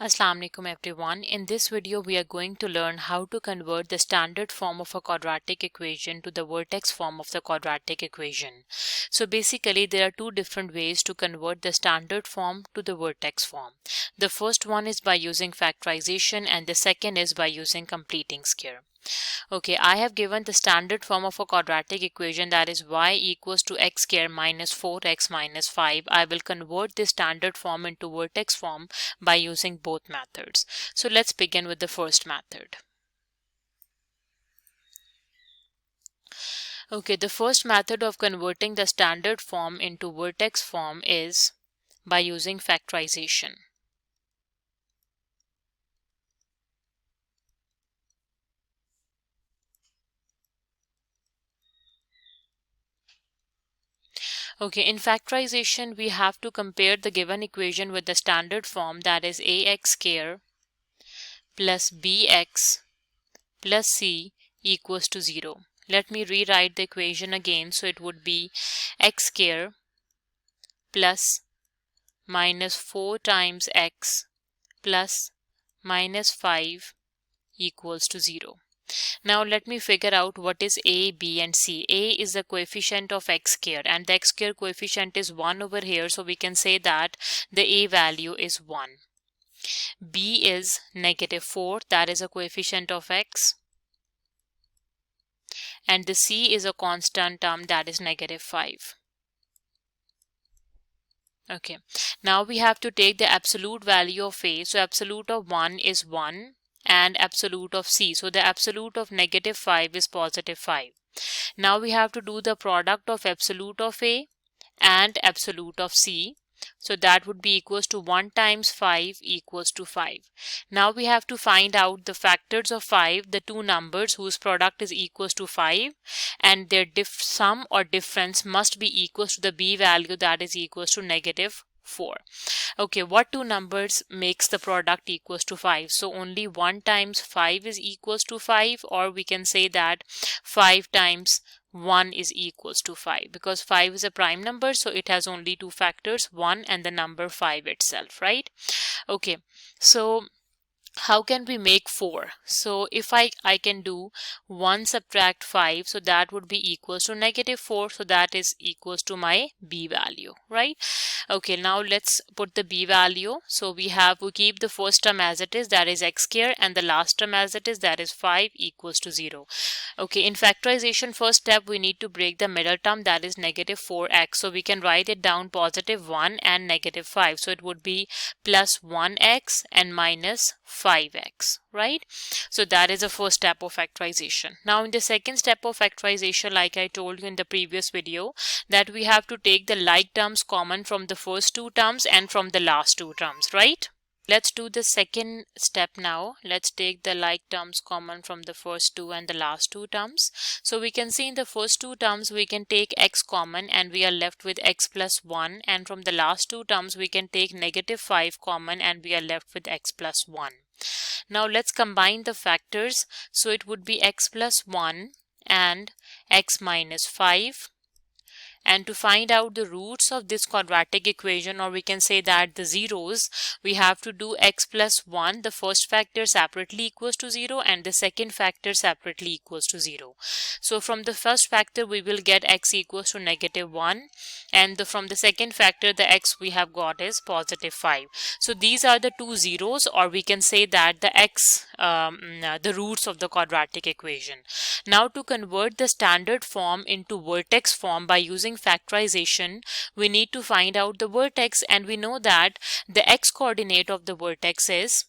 Assalamu alaikum everyone. In this video we are going to learn how to convert the standard form of a quadratic equation to the vertex form of the quadratic equation. So basically there are two different ways to convert the standard form to the vertex form. The first one is by using factorization and the second is by using completing square. Okay, I have given the standard form of a quadratic equation, that is y equals to x square minus 4x minus 5. I will convert this standard form into vertex form by using both methods. So let's begin with the first method. Okay, the first method of converting the standard form into vertex form is by using factorization. Okay, in factorization, we have to compare the given equation with the standard form, that is ax square plus bx plus c equals to 0. Let me rewrite the equation again. So it would be x square plus minus 4 times x plus minus 5 equals to 0. Now let me figure out what is a, b and c. A is the coefficient of x square and the x square coefficient is 1 over here, so we can say that the a value is 1. B is negative 4, that is a coefficient of x, and the c is a constant term, that is negative 5. Okay, now we have to take the absolute value of a. So absolute of 1 is 1 and absolute of c. So the absolute of negative 5 is positive 5. Now we have to do the product of absolute of a and absolute of c. So that would be equals to 1 times 5 equals to 5. Now we have to find out the factors of 5, the two numbers whose product is equals to 5, and their sum or difference must be equals to the b value, that is equals to negative 4. Okay, what two numbers makes the product equals to 5? So only 1 times 5 is equals to 5, or we can say that 5 times 1 is equals to 5, because 5 is a prime number, so it has only two factors, 1 and the number 5 itself, right? Okay, so how can we make 4? So if I can do 1 subtract 5, so that would be equals to negative 4, so that is equals to my b value, right? Okay, now let's put the b value. So we keep the first term as it is, that is x square, and the last term as it is, that is 5 equals to 0. Okay, in factorization, first step we need to break the middle term, that is negative 4x. So we can write it down positive 1 and negative 5. So it would be plus 1x and minus 5x, right? So that is the first step of factorization. Now in the second step of factorization, like I told you in the previous video, that we have to take the like terms common from the first two terms and from the last two terms, right? Let's do the second step now. Let's take the like terms common from the first two and the last two terms. So we can see in the first two terms we can take x common and we are left with x plus 1, and from the last two terms we can take negative 5 common and we are left with x plus 1. Now let's combine the factors. So it would be x plus 1 and x minus 5. And to find out the roots of this quadratic equation, or we can say that the zeros, we have to do x plus 1, the first factor separately equals to 0 and the second factor separately equals to 0. So from the first factor we will get x equals to negative 1, and from the second factor the x we have got is positive 5. So these are the two zeros, or we can say that the x, the roots of the quadratic equation. Now to convert the standard form into vertex form by using factorization, we need to find out the vertex, and we know that the x coordinate of the vertex is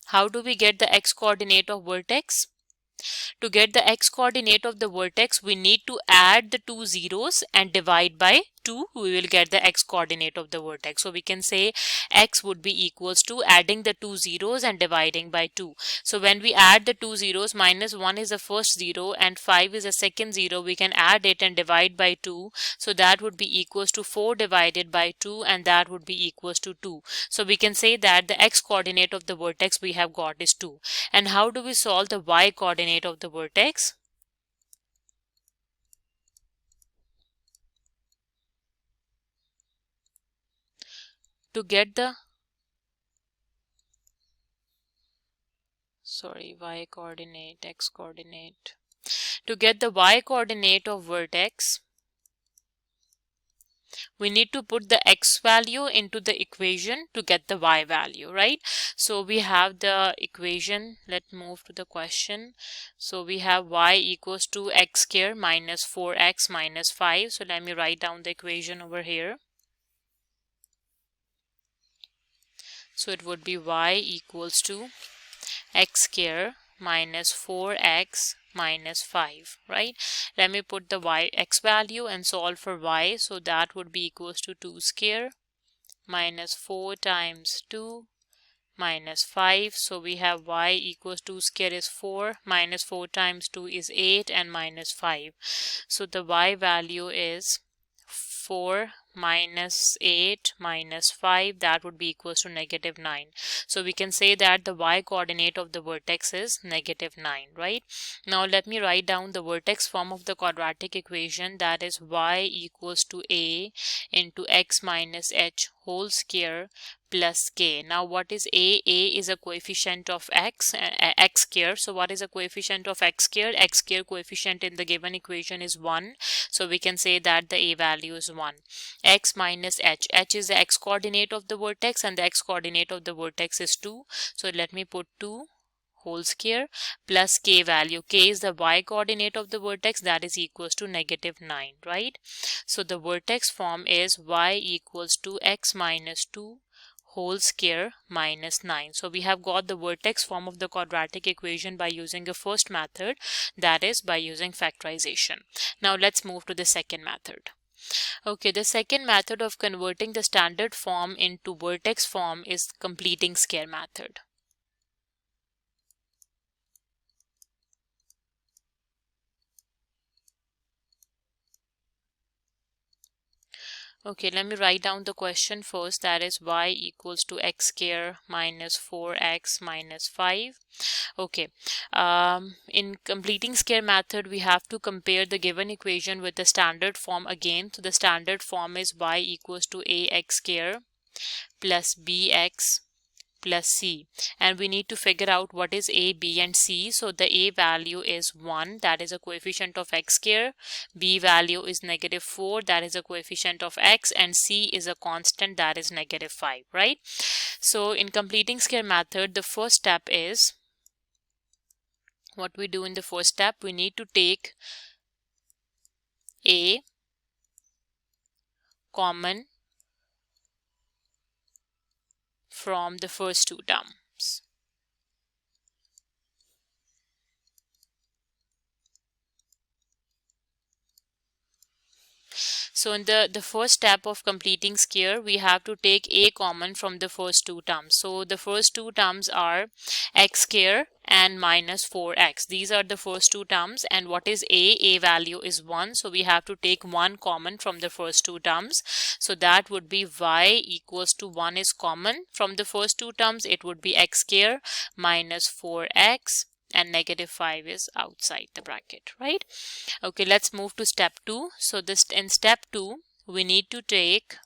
how do we get the x coordinate of vertex? To get the x coordinate of the vertex, we need to add the two zeros and divide by 2. We will get the x coordinate of the vertex. So we can say x would be equals to adding the two zeros and dividing by 2. So when we add the two zeros, minus 1 is the first zero and 5 is the second zero, we can add it and divide by 2. So that would be equals to 4 divided by 2, and that would be equals to 2. So we can say that the x coordinate of the vertex we have got is 2. And how do we solve the y coordinate of the vertex? To get the y coordinate, x coordinate. To get the y coordinate of vertex, we need to put the x value into the equation to get the y value, right? So we have the equation. Let's move to the question. So we have y equals to x squared minus 4x minus 5. So let me write down the equation over here. So it would be y equals to x squared minus 4x minus 5, right? Let me put the x value and solve for y. So that would be equals to 2 squared minus 4 times 2 minus 5. So we have y equals 2 squared is 4 minus 4 times 2 is 8 and minus 5. So the y value is 4 minus 8 minus 5, that would be equals to negative 9. So we can say that the y coordinate of the vertex is negative 9, right? Now let me write down the vertex form of the quadratic equation, that is y equals to a into x minus h whole square plus k. Now what is a? A is a coefficient of x, x squared. So what is a coefficient of x squared? X squared coefficient in the given equation is 1. So we can say that the a value is 1. X minus h. H is the x coordinate of the vertex and the x coordinate of the vertex is 2. So let me put 2 whole square plus k value. K is the y coordinate of the vertex, that is equals to negative 9, right? So the vertex form is y equals to x minus 2 whole square minus 9. So we have got the vertex form of the quadratic equation by using the first method, that is by using factorization. Now let's move to the second method. Okay, the second method of converting the standard form into vertex form is completing square method. Okay, let me write down the question first, that is y equals to x squared minus 4x minus 5. Okay, in completing square method, we have to compare the given equation with the standard form again. So the standard form is y equals to ax squared plus bx plus c, and we need to figure out what is a, b and c. So the a value is 1, that is a coefficient of x squared, b value is negative 4, that is a coefficient of x, and c is a constant, that is negative 5, right? So in completing square method, the first step is, what we do in the first step, we need to take a common from the first two terms. So in the first step of completing square, we have to take a common from the first two terms. So the first two terms are x squared and minus 4x. These are the first two terms, and what is a? A value is 1. So we have to take one common from the first two terms. So that would be y equals to 1 is common from the first two terms. It would be x squared minus 4x and negative 5 is outside the bracket, right? Okay, let's move to step 2. So this in step 2, we need to take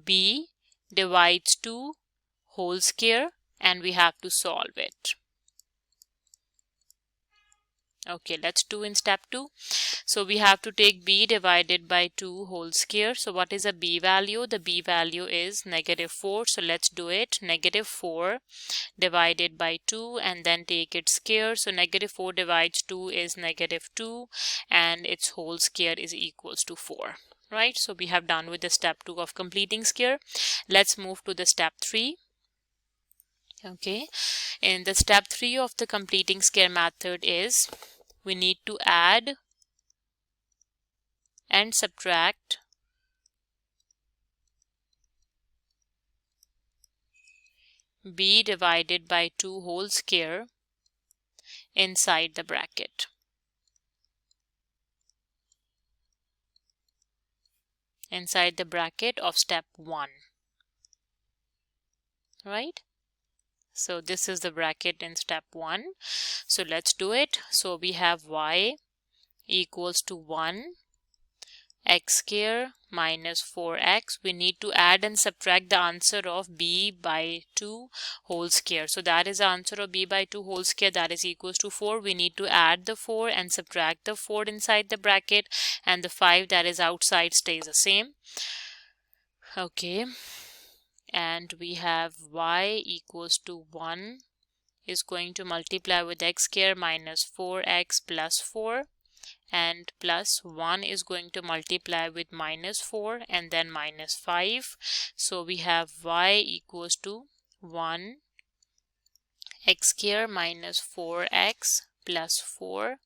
b divides 2 whole square and we have to solve it. Okay, let's do in step 2. So we have to take b divided by 2 whole square. So what is a b value? The b value is negative 4. So let's do it. Negative 4 divided by 2 and then take its square. So negative 4 divides 2 is negative 2 and its whole square is equals to 4. Right? So we have done with the step 2 of completing square. Let's move to the step 3. Okay, in the step 3 of the completing square method is, we need to add and subtract b divided by 2 whole square inside the bracket. Inside the bracket of step 1. Right? So this is the bracket in step 1. So let's do it. So we have y equals to 1 x square minus 4x. We need to add and subtract the answer of b by 2 whole square. So that is the answer of b by 2 whole square, that is equals to 4. We need to add the 4 and subtract the 4 inside the bracket, and the 5 that is outside stays the same. Okay, and we have y equals to 1 is going to multiply with x square minus 4x plus 4, and plus 1 is going to multiply with minus 4 and then minus 5. So we have y equals to 1 x square minus 4x plus 4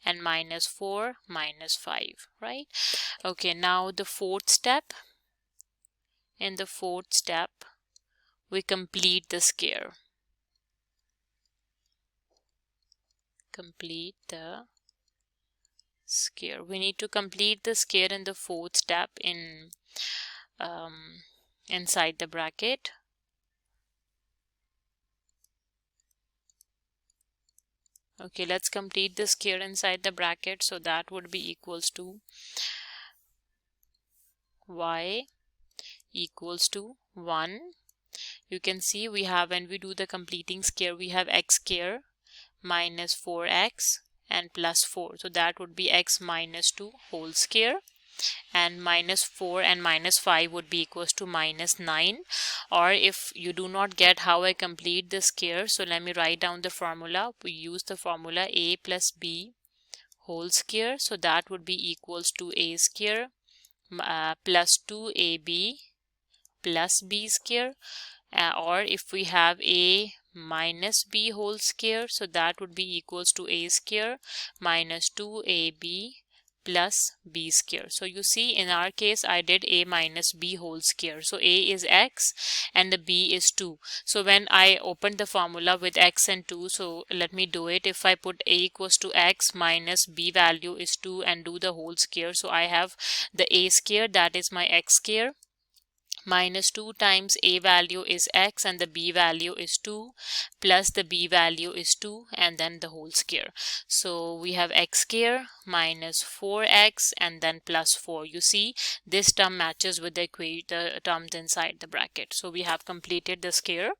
and minus 4 minus 5, right? Okay, now the fourth step. In the fourth step, we complete the square. Complete the square. We need to complete the square in the fourth step in inside the bracket. Okay, let's complete the square inside the bracket. So that would be equals to y equals to 1. You can see we have, when we do the completing square, we have x square minus 4x and plus 4. So that would be x minus 2 whole square, and minus 4 and minus 5 would be equals to minus 9. Or if you do not get how I complete the square, so let me write down the formula. We use the formula a plus b whole square. So that would be equals to a square plus 2ab plus b square. Or if we have a minus b whole square, so that would be equals to a square minus 2ab plus b square. So you see, in our case I did a minus b whole square. So a is x and the b is 2. So when I opened the formula with x and 2, so let me do it. If I put a equals to x minus b value is 2 and do the whole square, so I have the a square, that is my x square, minus 2 times a value is x and the b value is 2, plus the b value is 2, and then the whole square. So we have x square minus 4x and then plus 4. You see, this term matches with the terms inside the bracket. So we have completed the square.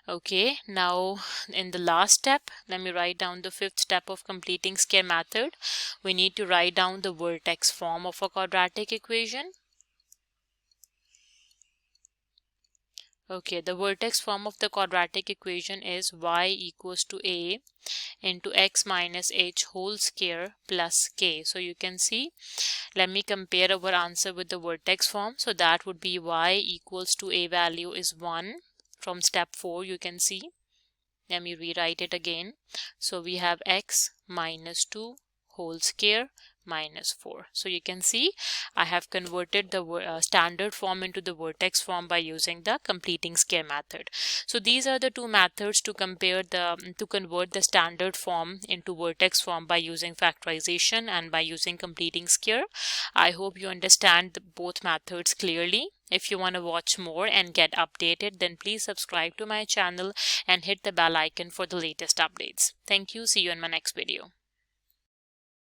Okay, now in the last step, let me write down the fifth step of completing square method. We need to write down the vertex form of a quadratic equation. Okay, the vertex form of the quadratic equation is y equals to a into x minus h whole square plus k. So you can see, let me compare our answer with the vertex form. So that would be y equals to a value is 1 from step 4. You can see, let me rewrite it again. So we have x minus 2 whole square minus 4. So you can see I have converted the standard form into the vertex form by using the completing square method. So these are the two methods to convert the standard form into vertex form by using factorization and by using completing square. I hope you understand both methods clearly. If you want to watch more and get updated, then please subscribe to my channel and hit the bell icon for the latest updates. Thank you. See you in my next video.